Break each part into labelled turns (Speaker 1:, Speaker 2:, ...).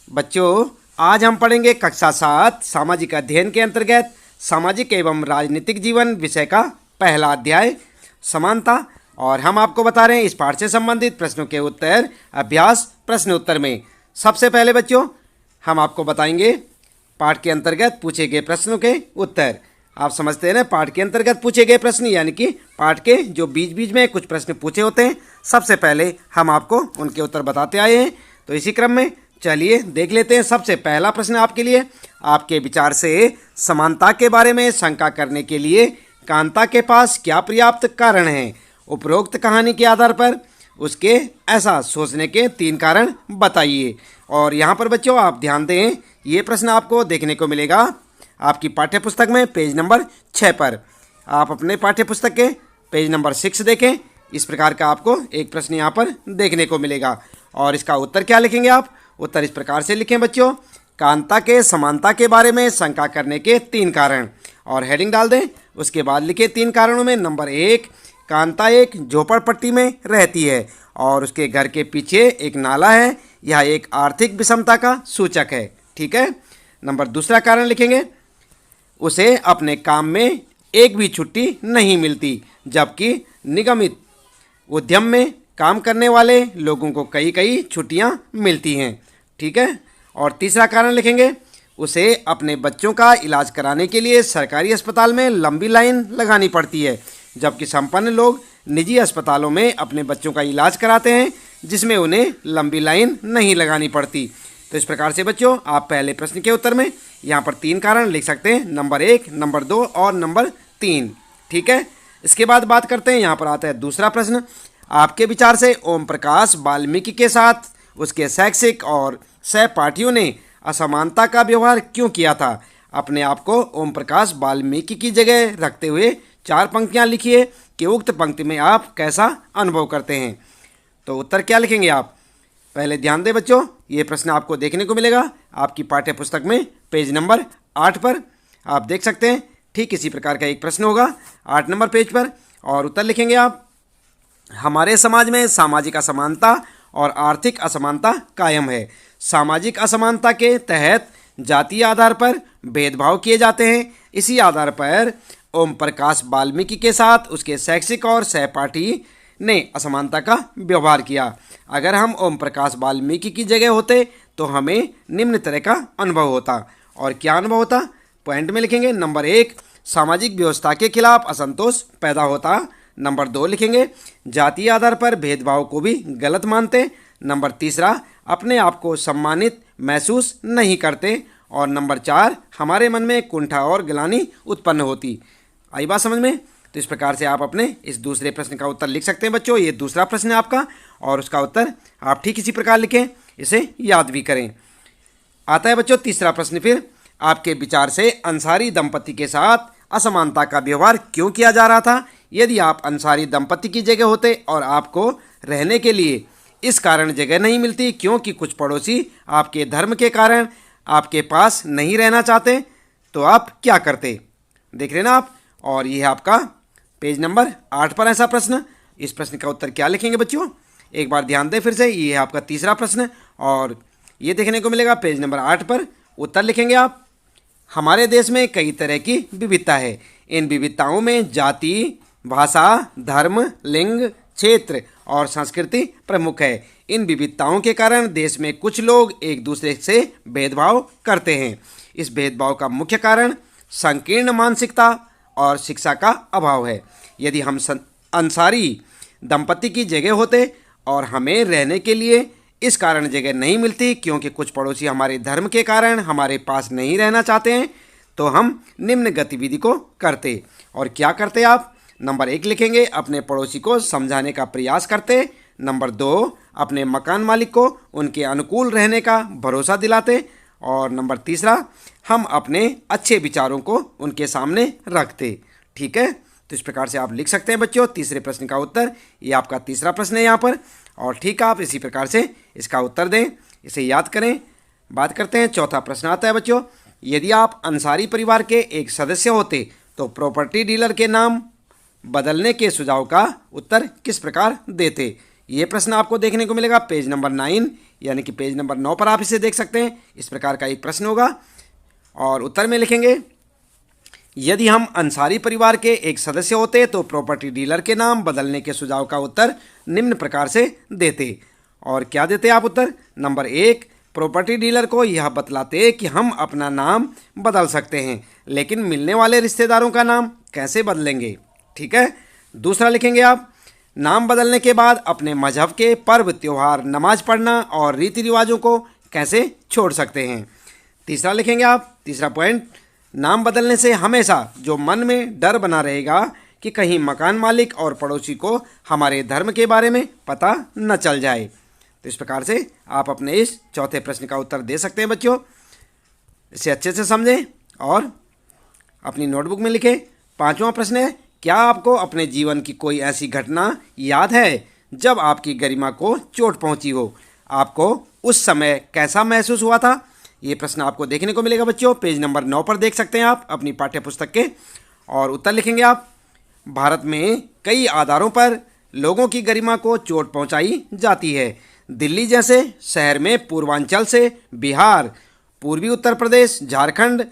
Speaker 1: बच्चों, आज हम पढ़ेंगे कक्षा 7 सामाजिक अध्ययन के अंतर्गत सामाजिक एवं राजनीतिक जीवन विषय का पहला अध्याय समानता। और हम आपको बता रहे हैं इस पाठ से संबंधित प्रश्नों के उत्तर अभ्यास प्रश्न उत्तर में। सबसे पहले बच्चों हम आपको बताएंगे पाठ के अंतर्गत पूछे गए प्रश्नों के उत्तर। आप समझते हैं ना, पाठ के अंतर्गत पूछे गए प्रश्न यानी कि पाठ के जो बीच बीच में कुछ प्रश्न पूछे होते हैं, सबसे पहले हम आपको उनके उत्तर बताते आए हैं। तो इसी क्रम में चलिए देख लेते हैं। सबसे पहला प्रश्न आपके लिए, आपके विचार से समानता के बारे में शंका करने के लिए कांता के पास क्या पर्याप्त कारण हैं? उपरोक्त कहानी के आधार पर उसके ऐसा सोचने के 3 कारण बताइए। और यहाँ पर बच्चों आप ध्यान दें, ये प्रश्न आपको देखने को मिलेगा आपकी पाठ्य पुस्तक में पेज नंबर 6 पर। आप अपने पाठ्य पुस्तक के पेज नंबर 6 देखें। इस प्रकार का आपको एक प्रश्न यहाँ पर देखने को मिलेगा। और इसका उत्तर क्या लिखेंगे आप? उत्तर इस प्रकार से लिखें बच्चों, कांता के समानता के बारे में शंका करने के 3 कारण, और हेडिंग डाल दें। उसके बाद लिखे 3 कारणों में नंबर 1, कांता एक झोपड़पट्टी में रहती है और उसके घर के पीछे एक नाला है। यह एक आर्थिक विषमता का सूचक है। ठीक है। नंबर दूसरा कारण लिखेंगे, उसे अपने काम में एक भी छुट्टी नहीं मिलती, जबकि निगमित उद्यम में काम करने वाले लोगों को कई कई छुट्टियां मिलती हैं। ठीक है। और तीसरा कारण लिखेंगे, उसे अपने बच्चों का इलाज कराने के लिए सरकारी अस्पताल में लंबी लाइन लगानी पड़ती है, जबकि संपन्न लोग निजी अस्पतालों में अपने बच्चों का इलाज कराते हैं, जिसमें उन्हें लंबी लाइन नहीं लगानी पड़ती। तो इस प्रकार से बच्चों आप पहले प्रश्न के उत्तर में यहाँ पर 3 कारण लिख सकते हैं, नंबर 1, नंबर 2 और नंबर 3। ठीक है। इसके बाद बात करते हैं, यहाँ पर आता है दूसरा प्रश्न। आपके विचार से ओम प्रकाश वाल्मीकि के साथ उसके शैक्षिक और सहपाठियों ने असमानता का व्यवहार क्यों किया था? अपने आप को ओम प्रकाश वाल्मीकि की जगह रखते हुए 4 पंक्तियाँ लिखिए कि उक्त पंक्ति में आप कैसा अनुभव करते हैं। तो उत्तर क्या लिखेंगे आप? पहले ध्यान दें बच्चों, ये प्रश्न आपको देखने को मिलेगा आपकी पाठ्य पुस्तक में पेज नंबर 8 पर। आप देख सकते हैं ठीक इसी प्रकार का एक प्रश्न होगा 8 नंबर पेज पर। और उत्तर लिखेंगे आप, हमारे समाज में सामाजिक असमानता और आर्थिक असमानता कायम है। सामाजिक असमानता के तहत जातीय आधार पर भेदभाव किए जाते हैं। इसी आधार पर ओम प्रकाश वाल्मीकि के साथ उसके शैक्षिक और सहपाठी ने असमानता का व्यवहार किया। अगर हम ओम प्रकाश वाल्मीकि की जगह होते तो हमें निम्न तरह का अनुभव होता। और क्या अनुभव होता? पॉइंट में लिखेंगे, नंबर 1, सामाजिक व्यवस्था के खिलाफ असंतोष पैदा होता। नंबर 2 लिखेंगे, जातीय आधार पर भेदभाव को भी गलत मानते। नंबर 3, अपने आप को सम्मानित महसूस नहीं करते। और नंबर 4, हमारे मन में कुंठा और ग्लानि उत्पन्न होती। आई बात समझ में? तो इस प्रकार से आप अपने इस दूसरे प्रश्न का उत्तर लिख सकते हैं बच्चों। ये दूसरा प्रश्न है आपका और उसका उत्तर आप ठीक इसी प्रकार लिखें, इसे याद भी करें। आता है बच्चों तीसरा प्रश्न फिर, आपके विचार से अंसारी दंपति के साथ असमानता का व्यवहार क्यों किया जा रहा था? यदि आप अंसारी दंपति की जगह होते और आपको रहने के लिए इस कारण जगह नहीं मिलती क्योंकि कुछ पड़ोसी आपके धर्म के कारण आपके पास नहीं रहना चाहते, तो आप क्या करते? देख रहे ना आप। और यह आपका पेज नंबर 8 पर ऐसा प्रश्न। इस प्रश्न का उत्तर क्या लिखेंगे बच्चों? एक बार ध्यान दें फिर से, ये है आपका तीसरा प्रश्न और ये देखने को मिलेगा पेज नंबर 8 पर। उत्तर लिखेंगे आप, हमारे देश में कई तरह की विविधता है। इन विविधताओं में जाति, भाषा, धर्म, लिंग, क्षेत्र और संस्कृति प्रमुख है। इन विविधताओं के कारण देश में कुछ लोग एक दूसरे से भेदभाव करते हैं। इस भेदभाव का मुख्य कारण संकीर्ण मानसिकता और शिक्षा का अभाव है। यदि हम अंसारी दंपति की जगह होते और हमें रहने के लिए इस कारण जगह नहीं मिलती क्योंकि कुछ पड़ोसी हमारे धर्म के कारण हमारे पास नहीं रहना चाहते हैं, तो हम निम्न गतिविधि को करते। और क्या करते आप? नंबर 1 लिखेंगे, अपने पड़ोसी को समझाने का प्रयास करते। नंबर 2, अपने मकान मालिक को उनके अनुकूल रहने का भरोसा दिलाते। और नंबर 3, हम अपने अच्छे विचारों को उनके सामने रखते। ठीक है। तो इस प्रकार से आप लिख सकते हैं बच्चों तीसरे प्रश्न का उत्तर। ये आपका तीसरा प्रश्न है यहाँ पर। और ठीक आप इसी प्रकार से इसका उत्तर दें, इसे याद करें। बात करते हैं चौथा प्रश्न आता है बच्चों, यदि आप अंसारी परिवार के एक सदस्य होते तो प्रॉपर्टी डीलर के नाम बदलने के सुझाव का उत्तर किस प्रकार देते? ये प्रश्न आपको देखने को मिलेगा पेज नंबर 9। यानी कि पेज नंबर 9 पर आप इसे देख सकते हैं। इस प्रकार का एक प्रश्न होगा और उत्तर में लिखेंगे, यदि हम अंसारी परिवार के एक सदस्य होते तो प्रॉपर्टी डीलर के नाम बदलने के सुझाव का उत्तर निम्न प्रकार से देते। और क्या देते आप उत्तर? नंबर 1, प्रॉपर्टी डीलर को यह बतलाते कि हम अपना नाम बदल सकते हैं, लेकिन मिलने वाले रिश्तेदारों का नाम कैसे बदलेंगे। ठीक है। दूसरा लिखेंगे आप, नाम बदलने के बाद अपने मजहब के पर्व त्योहार, नमाज पढ़ना और रीति रिवाजों को कैसे छोड़ सकते हैं। तीसरा लिखेंगे आप, तीसरा पॉइंट, नाम बदलने से हमेशा जो मन में डर बना रहेगा कि कहीं मकान मालिक और पड़ोसी को हमारे धर्म के बारे में पता न चल जाए। तो इस प्रकार से आप अपने इस चौथे प्रश्न का उत्तर दे सकते हैं बच्चों। इसे अच्छे से समझें और अपनी नोटबुक में लिखें। पांचवा प्रश्न है, क्या आपको अपने जीवन की कोई ऐसी घटना याद है जब आपकी गरिमा को चोट पहुंची हो? आपको उस समय कैसा महसूस हुआ था? ये प्रश्न आपको देखने को मिलेगा बच्चों, पेज नंबर 9 पर देख सकते हैं आप अपनी पाठ्य पुस्तक के। और उत्तर लिखेंगे आप, भारत में कई आधारों पर लोगों की गरिमा को चोट पहुंचाई जाती है। दिल्ली जैसे शहर में पूर्वांचल से बिहार, पूर्वी उत्तर प्रदेश, झारखंड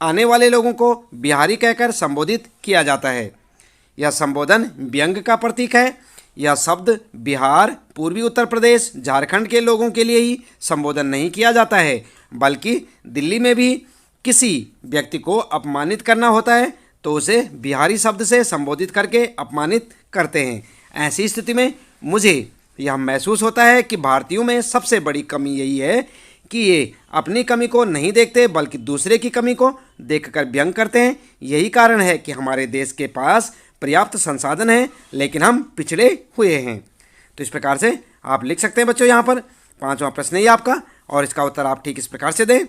Speaker 1: आने वाले लोगों को बिहारी कहकर संबोधित किया जाता है। यह संबोधन व्यंग का प्रतीक है। यह शब्द बिहार, पूर्वी उत्तर प्रदेश, झारखंड के लोगों के लिए ही संबोधन नहीं किया जाता है, बल्कि दिल्ली में भी किसी व्यक्ति को अपमानित करना होता है तो उसे बिहारी शब्द से संबोधित करके अपमानित करते हैं। ऐसी स्थिति में मुझे यह महसूस होता है कि भारतीयों में सबसे बड़ी कमी यही है कि ये अपनी कमी को नहीं देखते बल्कि दूसरे की कमी को देखकर व्यंग करते हैं। यही कारण है कि हमारे देश के पास पर्याप्त संसाधन है लेकिन हम पिछड़े हुए हैं। तो इस प्रकार से आप लिख सकते हैं बच्चों यहाँ पर। पांचवा प्रश्न है ये आपका और इसका उत्तर आप ठीक इस प्रकार से दें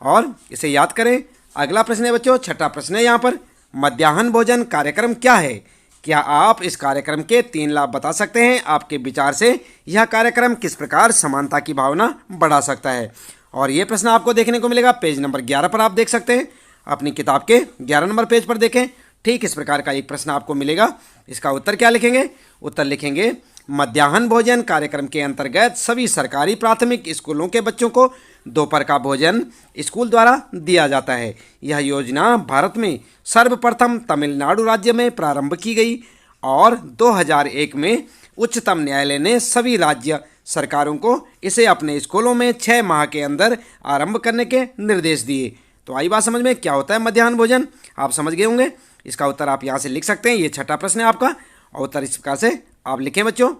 Speaker 1: और इसे याद करें। अगला प्रश्न है बच्चों, छठा प्रश्न है यहाँ पर, मध्याह्न भोजन कार्यक्रम क्या है? क्या आप इस कार्यक्रम के 3 लाभ बता सकते हैं? आपके विचार से यह कार्यक्रम किस प्रकार समानता की भावना बढ़ा सकता है? और ये प्रश्न आपको देखने को मिलेगा पेज नंबर 11 पर। आप देख सकते हैं अपनी किताब के 11 नंबर पेज पर देखें। ठीक इस प्रकार का एक प्रश्न आपको मिलेगा। इसका उत्तर क्या लिखेंगे? उत्तर लिखेंगे, मध्याह्न भोजन कार्यक्रम के अंतर्गत सभी सरकारी प्राथमिक स्कूलों के बच्चों को दोपहर का भोजन स्कूल द्वारा दिया जाता है। यह योजना भारत में सर्वप्रथम तमिलनाडु राज्य में प्रारंभ की गई और 2001 में उच्चतम न्यायालय ने सभी राज्य सरकारों को इसे अपने स्कूलों में 6 माह के अंदर आरंभ करने के निर्देश दिए। तो आई बात समझ में, क्या होता है मध्याह्न भोजन? आप समझ गए होंगे। इसका उत्तर आप यहाँ से लिख सकते हैं। ये छठा प्रश्न है आपका और उत्तर इस प्रकार से आप लिखें बच्चों।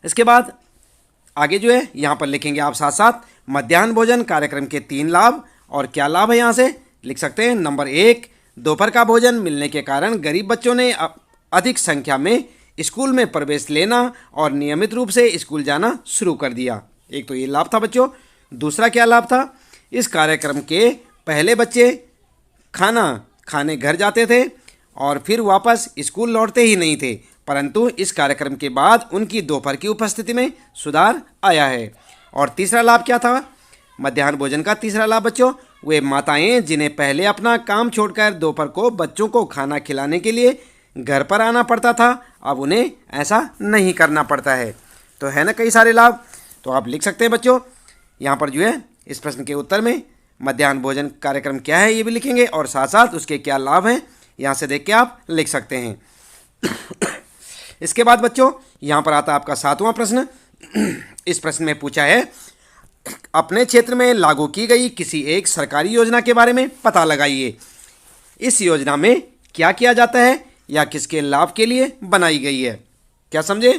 Speaker 1: इसके बाद आगे जो है यहाँ पर लिखेंगे आप साथ साथ मध्याह्न भोजन कार्यक्रम के 3 लाभ। और क्या लाभ है यहाँ से लिख सकते हैं। नंबर 1, दोपहर का भोजन मिलने के कारण गरीब बच्चों ने अधिक संख्या में स्कूल में प्रवेश लेना और नियमित रूप से स्कूल जाना शुरू कर दिया। एक तो ये लाभ था बच्चों। दूसरा क्या लाभ था? इस कार्यक्रम के पहले बच्चे खाना खाने घर जाते थे और फिर वापस स्कूल लौटते ही नहीं थे, परंतु इस कार्यक्रम के बाद उनकी दोपहर की उपस्थिति में सुधार आया है। और तीसरा लाभ क्या था मध्याह्न भोजन का? तीसरा लाभ बच्चों, वे माताएं जिन्हें पहले अपना काम छोड़कर दोपहर को बच्चों को खाना खिलाने के लिए घर पर आना पड़ता था, अब उन्हें ऐसा नहीं करना पड़ता है। तो है ना कई सारे लाभ। तो आप लिख सकते हैं बच्चों यहाँ पर जो है इस प्रश्न के उत्तर में मध्याह्न भोजन कार्यक्रम क्या है ये भी लिखेंगे और साथ साथ उसके क्या लाभ हैं यहाँ से देख के आप लिख सकते हैं। इसके बाद बच्चों यहाँ पर आता है आपका 7वां प्रश्न। इस प्रश्न में पूछा है, अपने क्षेत्र में लागू की गई किसी एक सरकारी योजना के बारे में पता लगाइए। इस योजना में क्या किया जाता है या किसके लाभ के लिए बनाई गई है? क्या समझे?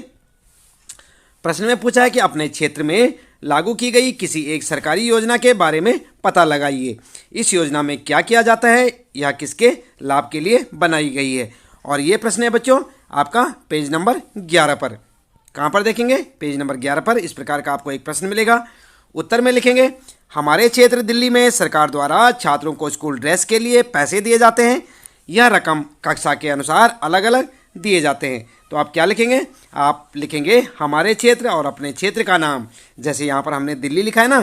Speaker 1: प्रश्न में पूछा है कि अपने क्षेत्र में लागू की गई किसी एक सरकारी योजना के बारे में पता लगाइए। इस योजना में क्या किया जाता है या किसके लाभ के लिए बनाई गई है? और ये प्रश्न है बच्चों आपका पेज नंबर 11 पर। कहाँ पर देखेंगे? पेज नंबर 11 पर इस प्रकार का आपको एक प्रश्न मिलेगा। उत्तर में लिखेंगे, हमारे क्षेत्र दिल्ली में सरकार द्वारा छात्रों को स्कूल ड्रेस के लिए पैसे दिए जाते हैं। यह रकम कक्षा के अनुसार अलग अलग दिए जाते हैं। तो आप क्या लिखेंगे? आप लिखेंगे हमारे क्षेत्र और अपने क्षेत्र का नाम। जैसे यहाँ पर हमने दिल्ली लिखा है ना,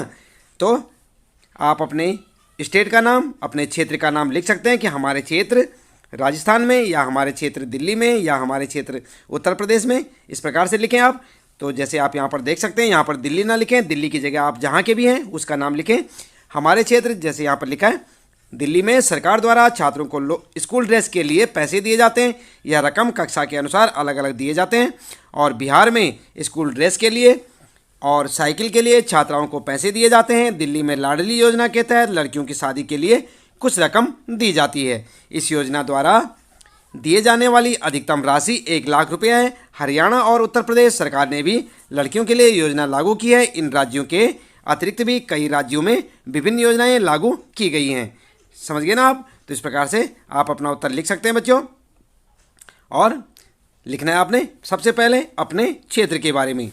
Speaker 1: तो आप अपने स्टेट का नाम, अपने क्षेत्र का नाम लिख सकते हैं कि हमारे क्षेत्र राजस्थान में या हमारे क्षेत्र दिल्ली में या हमारे क्षेत्र उत्तर प्रदेश में। इस प्रकार से लिखें आप। तो जैसे आप यहाँ पर देख सकते हैं, यहाँ पर दिल्ली ना लिखें, दिल्ली की जगह आप जहाँ के भी हैं उसका नाम लिखें। हमारे क्षेत्र जैसे यहाँ पर लिखा है, दिल्ली में सरकार द्वारा छात्रों को स्कूल ड्रेस के लिए पैसे दिए जाते हैं। यह रकम कक्षा के अनुसार अलग अलग दिए जाते हैं। और बिहार में स्कूल ड्रेस के लिए और साइकिल के लिए छात्राओं को पैसे दिए जाते हैं। दिल्ली में लाडली योजना के तहत लड़कियों की शादी के लिए कुछ रकम दी जाती है। इस योजना द्वारा दिए जाने वाली अधिकतम राशि 1 लाख रुपये है। हरियाणा और उत्तर प्रदेश सरकार ने भी लड़कियों के लिए योजना लागू की है। इन राज्यों के अतिरिक्त भी कई राज्यों में विभिन्न योजनाएं लागू की गई हैं। समझ गए ना आप? तो इस प्रकार से आप अपना उत्तर लिख सकते हैं बच्चों। और लिखना है आपने सबसे पहले अपने क्षेत्र के बारे में।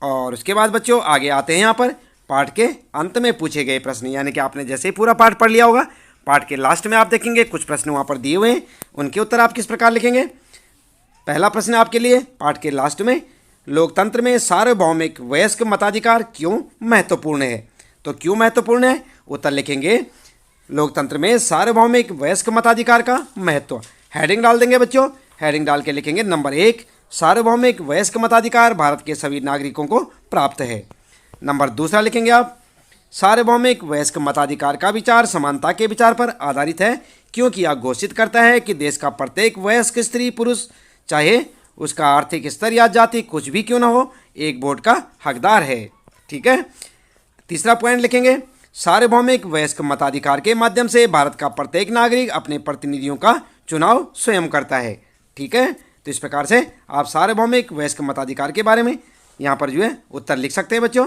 Speaker 1: और उसके बाद बच्चों आगे आते हैं यहाँ पर पाठ के अंत में पूछे गए प्रश्न, यानी कि आपने जैसे ही पूरा पाठ पढ़ लिया होगा, पाठ के लास्ट में आप देखेंगे कुछ प्रश्न वहाँ पर दिए हुए हैं, उनके उत्तर आप किस प्रकार लिखेंगे। पहला प्रश्न आपके लिए पाठ के लास्ट में, लोकतंत्र में सार्वभौमिक वयस्क मताधिकार क्यों महत्वपूर्ण है? तो क्यों महत्वपूर्ण है, उत्तर लिखेंगे लोकतंत्र में सार्वभौमिक वयस्क मताधिकार का महत्व। हेडिंग डाल देंगे बच्चों, हेडिंग डाल के लिखेंगे नंबर 1, सार्वभौमिक वयस्क मताधिकार भारत के सभी नागरिकों को प्राप्त है। नंबर 2 लिखेंगे आप, सार्वभौमिक वयस्क मताधिकार का विचार समानता के विचार पर आधारित है, क्योंकि यह घोषित करता है कि देश का प्रत्येक वयस्क स्त्री पुरुष, चाहे उसका आर्थिक स्तर या जाति कुछ भी क्यों न हो, एक वोट का हकदार है। ठीक है। तीसरा पॉइंट लिखेंगे, सार्वभौमिक वयस्क मताधिकार के माध्यम से भारत का प्रत्येक नागरिक अपने प्रतिनिधियों का चुनाव स्वयं करता है। ठीक है। तो इस प्रकार से आप सार्वभौमिक वयस्क मताधिकार के बारे में यहाँ पर जो है उत्तर लिख सकते हैं बच्चों।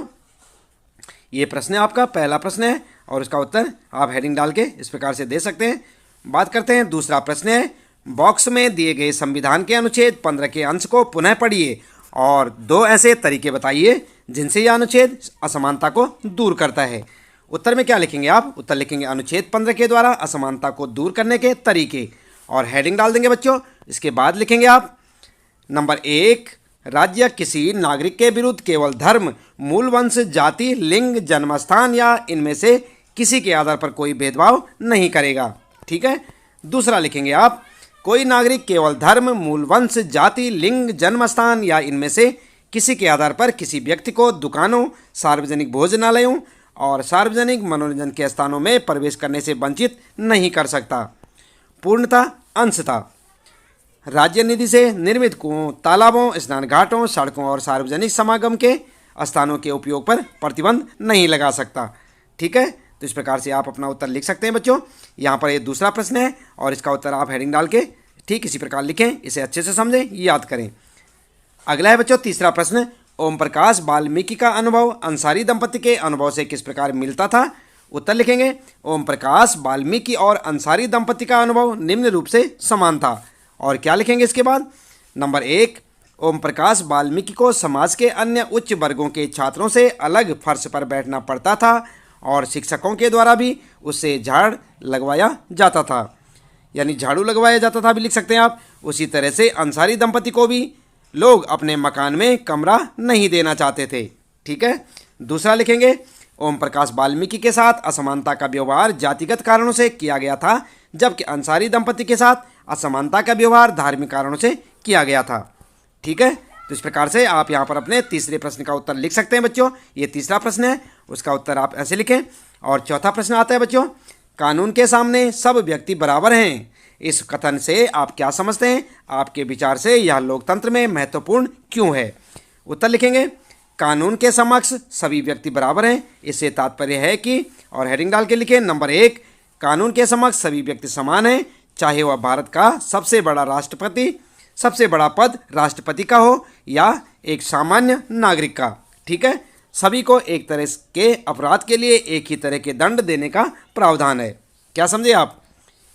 Speaker 1: ये प्रश्न आपका पहला प्रश्न है और उसका उत्तर आप हेडिंग डाल के इस प्रकार से दे सकते हैं। बात करते हैं दूसरा प्रश्न है, बॉक्स में दिए गए संविधान के अनुच्छेद 15 के अंश को पुनः पढ़िए और 2 ऐसे तरीके बताइए जिनसे यह अनुच्छेद असमानता को दूर करता है। उत्तर में क्या लिखेंगे आप? उत्तर लिखेंगे अनुच्छेद 15 के द्वारा असमानता को दूर करने के तरीके, और हेडिंग डाल देंगे बच्चों। इसके बाद लिखेंगे आप नंबर 1, राज्य किसी नागरिक के विरुद्ध केवल धर्म, मूल वंश, जाति, लिंग, जन्मस्थान या इनमें से किसी के आधार पर कोई भेदभाव नहीं करेगा। ठीक है। दूसरा लिखेंगे आप, कोई नागरिक केवल धर्म, मूल वंश, जाति, लिंग, जन्मस्थान या इनमें से किसी के आधार पर किसी व्यक्ति को दुकानों, सार्वजनिक भोजनालयों और सार्वजनिक मनोरंजन के स्थानों में प्रवेश करने से वंचित नहीं कर सकता। पूर्णता अंशतः राज्य निधि से निर्मित कुओं, तालाबों, स्नान घाटों, सड़कों और सार्वजनिक समागम के स्थानों के उपयोग पर प्रतिबंध नहीं लगा सकता। ठीक है। तो इस प्रकार से आप अपना उत्तर लिख सकते हैं बच्चों। यहाँ पर ये दूसरा प्रश्न है और इसका उत्तर आप हेडिंग डाल के ठीक इसी प्रकार लिखें, इसे अच्छे से समझें, याद करें। अगला है बच्चों तीसरा प्रश्न, ओम प्रकाश वाल्मीकि का अनुभव अंसारी दंपति के अनुभव से किस प्रकार मिलता था? उत्तर लिखेंगे, ओम प्रकाश वाल्मीकि और अंसारी दंपति का अनुभव निम्न रूप से समान था। और क्या लिखेंगे इसके बाद? नंबर 1, ओम प्रकाश वाल्मीकि को समाज के अन्य उच्च वर्गों के छात्रों से अलग फर्श पर बैठना पड़ता था और शिक्षकों के द्वारा भी उससे झाड़ लगवाया जाता था, यानी झाड़ू लगवाया जाता था भी लिख सकते हैं आप। उसी तरह से अंसारी दंपति को भी लोग अपने मकान में कमरा नहीं देना चाहते थे। ठीक है। दूसरा लिखेंगे, ओम प्रकाश वाल्मीकि के साथ असमानता का व्यवहार जातिगत कारणों से किया गया था, जबकि अंसारी दंपति के साथ असमानता का व्यवहार धार्मिक कारणों से किया गया था। ठीक है। तो इस प्रकार से आप यहाँ पर अपने तीसरे प्रश्न का उत्तर लिख सकते हैं बच्चों। ये तीसरा प्रश्न है, उसका उत्तर आप ऐसे लिखें। और चौथा प्रश्न आता है बच्चों, कानून के सामने सब व्यक्ति बराबर हैं, इस कथन से आप क्या समझते हैं? आपके विचार से यह लोकतंत्र में महत्वपूर्ण क्यों है? उत्तर लिखेंगे, कानून के समक्ष सभी व्यक्ति बराबर हैं, इससे तात्पर्य है कि, और हेडिंग डाल के लिखें नंबर 1, कानून के समक्ष सभी व्यक्ति समान हैं, चाहे वह भारत का सबसे बड़ा पद राष्ट्रपति का हो या एक सामान्य नागरिक का। ठीक है। सभी को एक तरह के अपराध के लिए एक ही तरह के दंड देने का प्रावधान है। क्या समझे आप?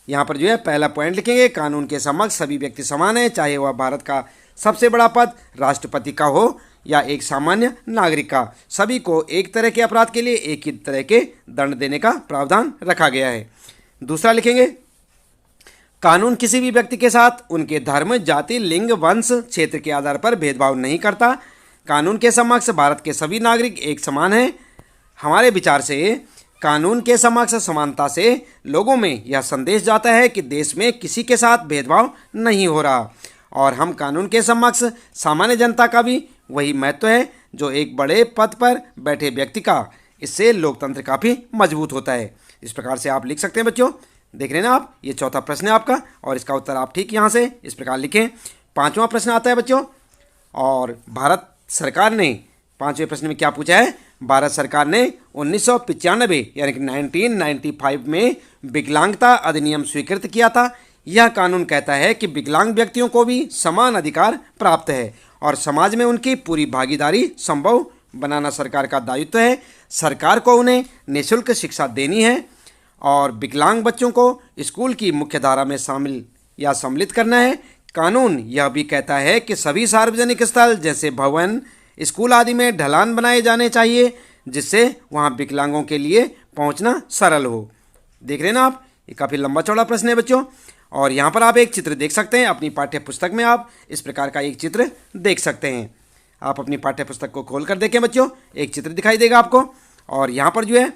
Speaker 1: यहाँ पर जो है पहला पॉइंट लिखेंगे, कानून के समक्ष सभी व्यक्ति समान हैं, चाहे वह भारत का सबसे बड़ा पद राष्ट्रपति का हो या एक सामान्य नागरिक का। सभी को एक तरह के अपराध के लिए एक ही तरह के दंड देने का प्रावधान रखा गया है। दूसरा लिखेंगे, कानून किसी भी व्यक्ति के साथ उनके धर्म, जाति, लिंग, वंश, क्षेत्र के आधार पर भेदभाव नहीं करता। कानून के समक्ष भारत के सभी नागरिक एक समान हैं। हमारे विचार से कानून के समक्ष समानता से लोगों में यह संदेश जाता है कि देश में किसी के साथ भेदभाव नहीं हो रहा और हम कानून के समक्ष सामान्य जनता का भी वही महत्व है जो एक बड़े पद पर बैठे व्यक्ति का। इससे लोकतंत्र काफ़ी मजबूत होता है। इस प्रकार से आप लिख सकते हैं बच्चों। देख रहे हैं ना आप, ये चौथा प्रश्न है आपका और इसका उत्तर आप ठीक यहाँ से इस प्रकार लिखें। पांचवा प्रश्न आता है बच्चों, और भारत सरकार ने पांचवें प्रश्न में क्या पूछा है, भारत सरकार ने 1995 यानी कि 1995 में विकलांगता अधिनियम स्वीकृत किया था। यह कानून कहता है कि विकलांग व्यक्तियों को भी समान अधिकार प्राप्त है और समाज में उनकी पूरी भागीदारी संभव बनाना सरकार का दायित्व है। सरकार को उन्हें निःशुल्क शिक्षा देनी है और विकलांग बच्चों को स्कूल की मुख्य धारा में शामिल या सम्मिलित करना है। कानून यह भी कहता है कि सभी सार्वजनिक स्थल जैसे भवन, स्कूल आदि में ढलान बनाए जाने चाहिए जिससे वहाँ विकलांगों के लिए पहुँचना सरल हो। देख रहे हैं ना आप, ये काफ़ी लंबा चौड़ा प्रश्न है बच्चों। और यहाँ पर आप एक चित्र देख सकते हैं, अपनी पाठ्य पुस्तक में आप इस प्रकार का एक चित्र देख सकते हैं। आप अपनी पाठ्य पुस्तक को खोल कर देखें बच्चों, एक चित्र दिखाई देगा आपको और यहाँ पर जो है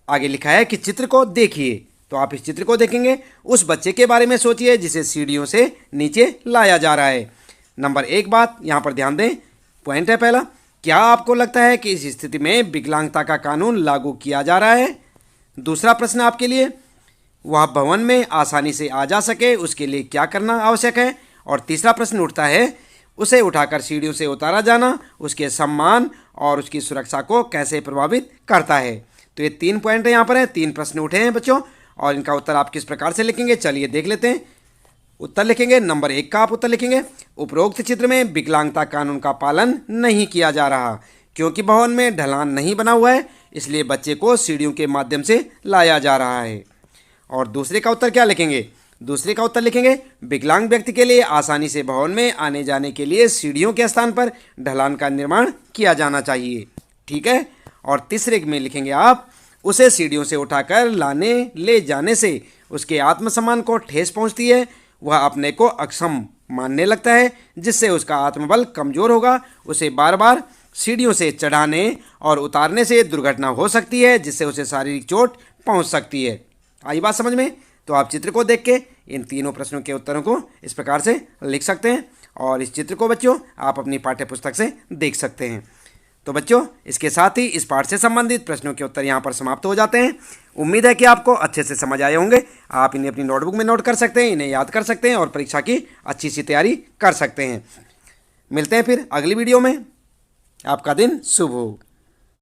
Speaker 1: आगे लिखा है कि चित्र को देखिए। तो आप इस चित्र को देखेंगे, उस बच्चे के बारे में सोचिए जिसे सीढ़ियों से नीचे लाया जा रहा है। नंबर एक बात यहाँ पर ध्यान दें, पॉइंट है पहला, क्या आपको लगता है कि इस स्थिति में विकलांगता का कानून लागू किया जा रहा है? दूसरा प्रश्न आपके लिए, वह भवन में आसानी से आ जा सके उसके लिए क्या करना आवश्यक है? और तीसरा प्रश्न उठता है, उसे उठाकर सीढ़ियों से उतारा जाना उसके सम्मान और उसकी सुरक्षा को कैसे प्रभावित करता है? तो ये 3 पॉइंट यहाँ पर हैं, 3 प्रश्न उठे हैं बच्चों और इनका उत्तर आप किस प्रकार से लिखेंगे, चलिए देख लेते हैं। उत्तर लिखेंगे, नंबर 1 का आप उत्तर लिखेंगे, उपरोक्त चित्र में विकलांगता कानून का पालन नहीं किया जा रहा क्योंकि भवन में ढलान नहीं बना हुआ है, इसलिए बच्चे को सीढ़ियों के माध्यम से लाया जा रहा है। और दूसरे का उत्तर क्या लिखेंगे, दूसरे का उत्तर लिखेंगे, विकलांग व्यक्ति के लिए आसानी से भवन में आने जाने के लिए सीढ़ियों के स्थान पर ढलान का निर्माण किया जाना चाहिए। ठीक है। और तीसरे में लिखेंगे आप, उसे सीढ़ियों से उठाकर लाने ले जाने से उसके आत्मसम्मान को ठेस पहुंचती है, वह अपने को अक्षम मानने लगता है जिससे उसका आत्मबल कमजोर होगा, उसे बार बार सीढ़ियों से चढ़ाने और उतारने से दुर्घटना हो सकती है जिससे उसे शारीरिक चोट पहुंच सकती है। आई बात समझ में? तो आप चित्र को देख के इन तीनों प्रश्नों के उत्तरों को इस प्रकार से लिख सकते हैं और इस चित्र को बच्चों आप अपनी पाठ्य पुस्तक से देख सकते हैं। तो बच्चों इसके साथ ही इस पाठ से संबंधित प्रश्नों के उत्तर यहाँ पर समाप्त हो जाते हैं। उम्मीद है कि आपको अच्छे से समझ आए होंगे। आप इन्हें अपनी नोटबुक में नोट कर सकते हैं, इन्हें याद कर सकते हैं और परीक्षा की अच्छी सी तैयारी कर सकते हैं। मिलते हैं फिर अगली वीडियो में। आपका दिन शुभ हो।